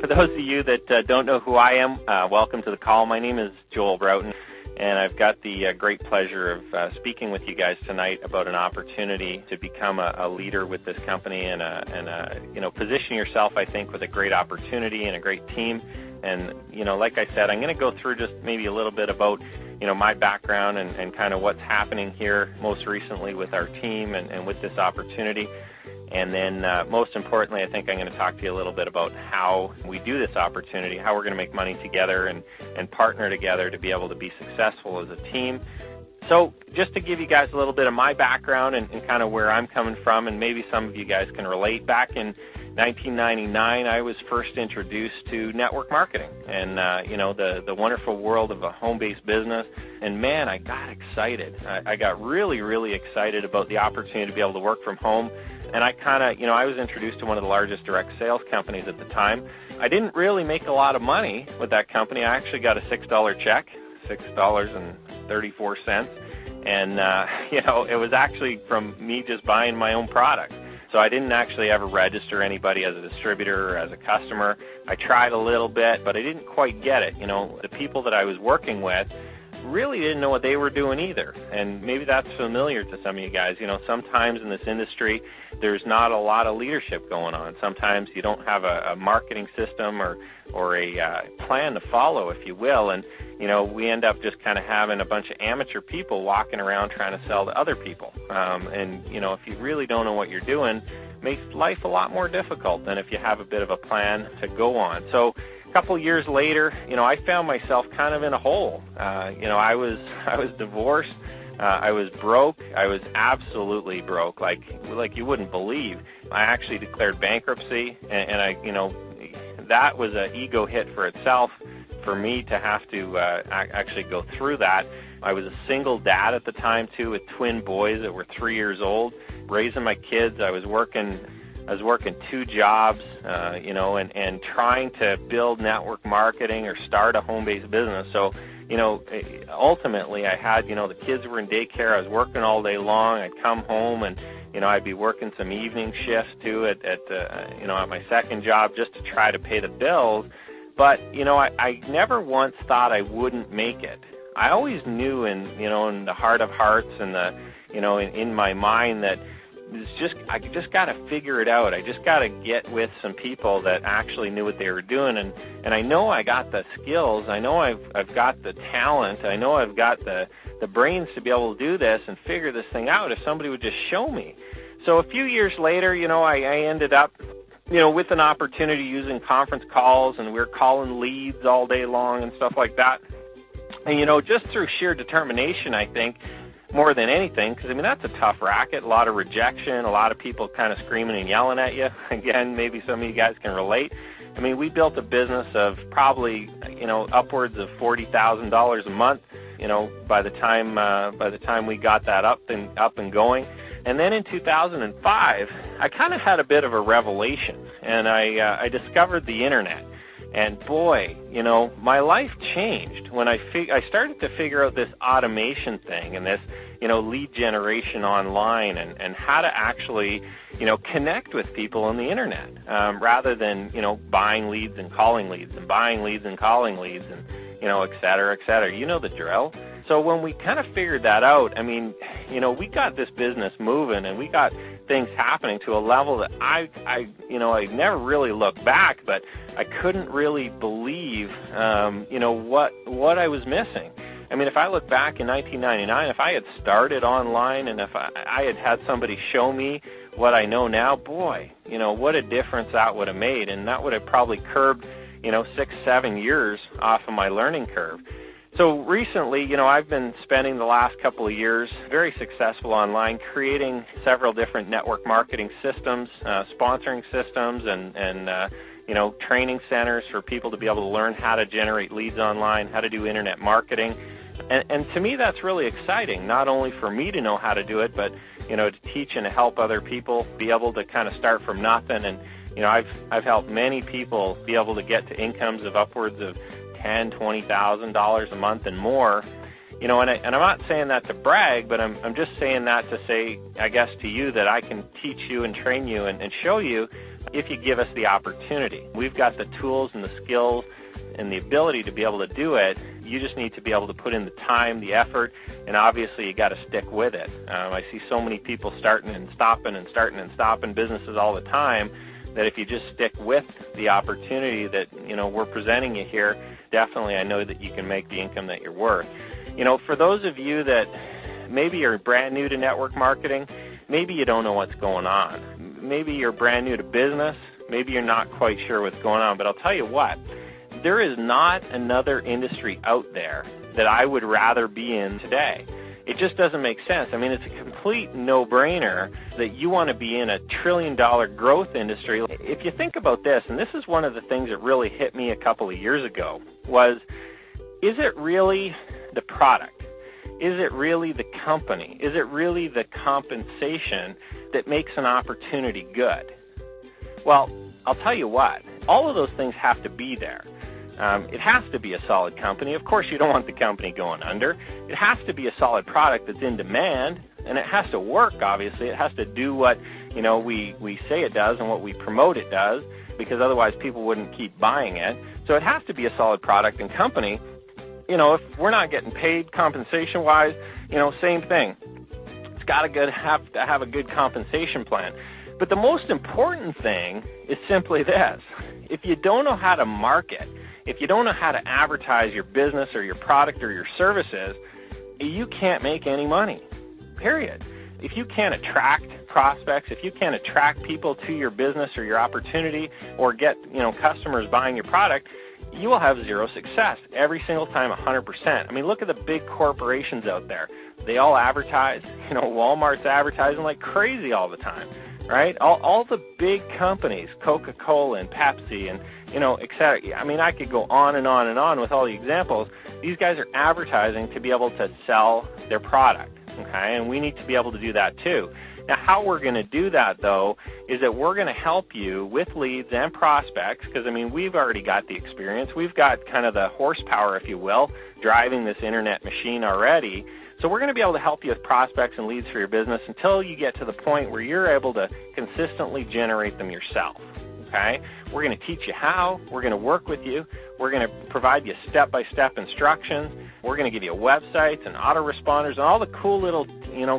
those of you that don't know who I am, welcome to the call. My name is Joel Broughton, and I've got the great pleasure of speaking with you guys tonight about an opportunity to become a leader with this company and position yourself, I think, with a great opportunity and a great team. And, like I said, I'm going to go through just maybe a little bit about, my background and kind of what's happening here most recently with our team and with this opportunity. And then most importantly, I think I'm going to talk to you a little bit about how we do this opportunity, how we're going to make money together and partner together to be able to be successful as a team. So just to give you guys a little bit of my background and kind of where I'm coming from, and maybe some of you guys can relate, back in 1999, I was first introduced to network marketing and, the wonderful world of a home-based business. And, man, I got excited. I got really, really excited about the opportunity to be able to work from home. And I kind of, I was introduced to one of the largest direct sales companies at the time. I didn't really make a lot of money with that company. I actually got a $6 check, $6.34. And, it was actually from me just buying my own product. So I didn't actually ever register anybody as a distributor or as a customer. I tried a little bit, but I didn't quite get it. The people that I was working with really didn't know what they were doing either. And maybe that's familiar to some of you guys. Sometimes in this industry, there's not a lot of leadership going on. Sometimes you don't have a marketing system or a plan to follow, if you will. And, we end up just kind of having a bunch of amateur people walking around trying to sell to other people. If you really don't know what you're doing, it makes life a lot more difficult than if you have a bit of a plan to go on. So a couple years later, I found myself kind of in a hole. I was divorced. I was broke. I was absolutely broke, like you wouldn't believe. I actually declared bankruptcy, and I, that was an ego hit for itself for me to have to actually go through that. I was a single dad at the time, too, with twin boys that were 3 years old, raising my kids. I was working 2 jobs, and trying to build network marketing or start a home-based business. So, ultimately I had, the kids were in daycare. I was working all day long. I'd come home and, I'd be working some evening shifts too at my second job just to try to pay the bills. But, I never once thought I wouldn't make it. I always knew in the heart of hearts and in my mind that I just got to figure it out. I just got to get with some people that actually knew what they were doing. And I know I got the skills. I know I've got the talent. I know I've got the brains to be able to do this and figure this thing out if somebody would just show me. So a few years later, I ended up, with an opportunity using conference calls, and we were calling leads all day long and stuff like that. And, just through sheer determination, I think, more than anything, because, that's a tough racket, a lot of rejection, a lot of people kind of screaming and yelling at you. Again, maybe some of you guys can relate. We built a business of probably, upwards of $40,000 a month, by the time we got that up and going. And then in 2005, I kind of had a bit of a revelation, and I discovered the Internet. And boy, my life changed when I started to figure out this automation thing and this, lead generation online and how to actually, connect with people on the Internet rather than, buying leads and calling leads and buying leads and calling leads and, et cetera, et cetera. You know the drill. So when we kind of figured that out, we got this business moving and we got things happening to a level that I never really looked back, but I couldn't really believe, what I was missing. If I look back in 1999, if I had started online and if I had somebody show me what I know now, boy, what a difference that would have made. And that would have probably curbed, 6-7 years off of my learning curve. So recently, I've been spending the last couple of years very successful online, creating several different network marketing systems, sponsoring systems, and training centers for people to be able to learn how to generate leads online, how to do Internet marketing. And to me, that's really exciting, not only for me to know how to do it, but, to teach and to help other people be able to kind of start from nothing. And, I've helped many people be able to get to incomes of upwards of $10,000, $20,000 a month and more, And I'm not saying that to brag, but I'm just saying that to say, I guess, to you that I can teach you and train you and show you if you give us the opportunity. We've got the tools and the skills and the ability to be able to do it. You just need to be able to put in the time, the effort, and obviously you got to stick with it. I see so many people starting and stopping businesses all the time, that if you just stick with the opportunity that, we're presenting you here, definitely I know that you can make the income that you're worth. For those of you that maybe are brand new to network marketing, maybe you don't know what's going on. Maybe you're brand new to business, maybe you're not quite sure what's going on, but I'll tell you what, there is not another industry out there that I would rather be in today. It just doesn't make sense. I mean, it's a complete no-brainer that you want to be in a trillion-dollar growth industry. If you think about this, and this is one of the things that really hit me a couple of years ago, was, is it really the product? Is it really the company? Is it really the compensation that makes an opportunity good? Well, I'll tell you what, all of those things have to be there. It has to be a solid company. Of course, you don't want the company going under. It has to be a solid product that's in demand, and it has to work, obviously. It has to do what, we say it does and what we promote it does, because otherwise people wouldn't keep buying it. So it has to be a solid product and company. If we're not getting paid compensation-wise, same thing. It's got to have to have a good compensation plan. But the most important thing is simply this. If you don't know how to market, if you don't know how to advertise your business or your product or your services, you can't make any money, period. If you can't attract prospects, if you can't attract people to your business or your opportunity or get, customers buying your product, you will have zero success every single time, 100%. I mean, look at the big corporations out there. They all advertise. Walmart's advertising like crazy all the time, right? All the big companies, Coca-Cola and Pepsi and, et cetera. I mean, I could go on and on and on with all the examples. These guys are advertising to be able to sell their product, okay? And we need to be able to do that too. Now, how we're going to do that, though, is that we're going to help you with leads and prospects because, we've already got the experience. We've got kind of the horsepower, if you will, driving this internet machine already. So we're going to be able to help you with prospects and leads for your business until you get to the point where you're able to consistently generate them yourself. Okay? We're going to teach you how. We're going to work with you. We're going to provide you step-by-step instructions. We're going to give you websites and autoresponders and all the cool little,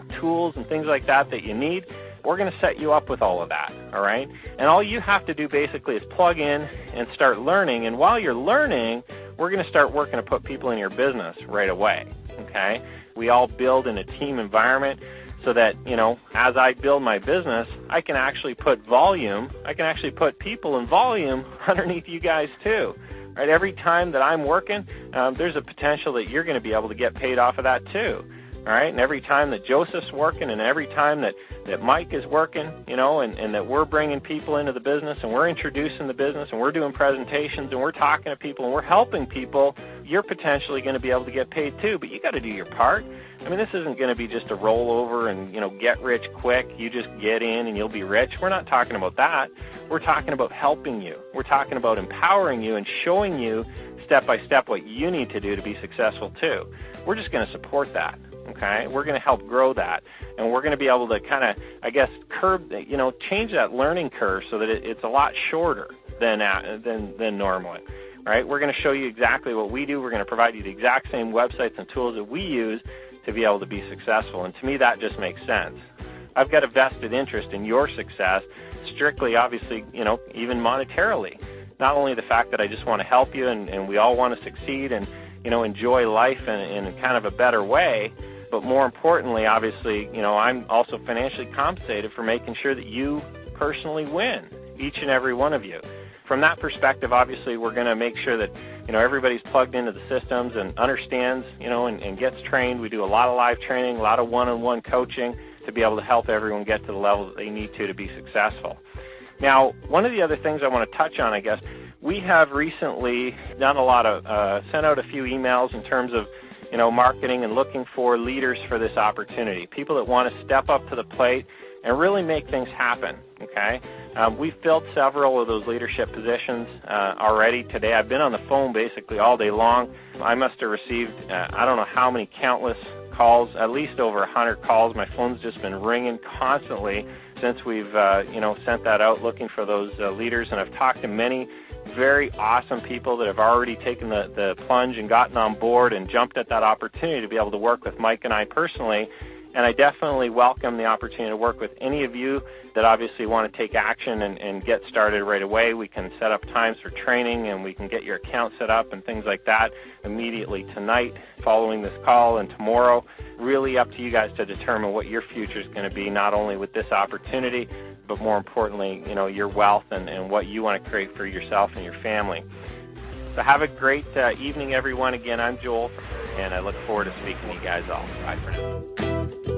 tools and things like that you need. We're going to set you up with all of that, all right? And all you have to do basically is plug in and start learning. And while you're learning, we're going to start working to put people in your business right away, okay? We all build in a team environment so that, as I build my business, I can actually put volume, I can actually put people in volume underneath you guys too. Right? Every time that I'm working, there's a potential that you're going to be able to get paid off of that too. All right? And every time that Joseph's working and every time that Mike is working, and that we're bringing people into the business and we're introducing the business and we're doing presentations and we're talking to people and we're helping people, you're potentially going to be able to get paid too. But you got to do your part. This isn't going to be just a rollover and, get rich quick. You just get in and you'll be rich. We're not talking about that. We're talking about helping you. We're talking about empowering you and showing you step by step what you need to do to be successful too. We're just going to support that. Okay, we're going to help grow that, and we're going to be able to kind of, change that learning curve so that it's a lot shorter than normally. Right? We're going to show you exactly what we do. We're going to provide you the exact same websites and tools that we use to be able to be successful, and to me that just makes sense. I've got a vested interest in your success, strictly, obviously, even monetarily. Not only the fact that I just want to help you and we all want to succeed and, enjoy life in kind of a better way, but more importantly, obviously, I'm also financially compensated for making sure that you personally win, each and every one of you. From that perspective, obviously, we're going to make sure that, everybody's plugged into the systems and understands, and gets trained. We do a lot of live training, a lot of one-on-one coaching to be able to help everyone get to the level that they need to be successful. Now, one of the other things I want to touch on, I guess, we have recently done a lot of, sent out a few emails in terms of, marketing and looking for leaders for this opportunity, people that want to step up to the plate and really make things happen, okay? We've filled several of those leadership positions already today. I've been on the phone basically all day long. I must have received, I don't know how many countless calls, at least over 100 calls. My phone's just been ringing constantly since we've sent that out looking for those leaders, and I've talked to many very awesome people that have already taken the plunge and gotten on board and jumped at that opportunity to be able to work with Mike and I personally. And I definitely welcome the opportunity to work with any of you that obviously want to take action and get started right away. We can set up times for training, and we can get your account set up and things like that immediately tonight following this call and tomorrow. Really up to you guys to determine what your future is going to be, not only with this opportunity, but more importantly, your wealth and what you want to create for yourself and your family. So have a great evening, everyone. Again, I'm Joel, and I look forward to speaking to you guys all. Bye for now.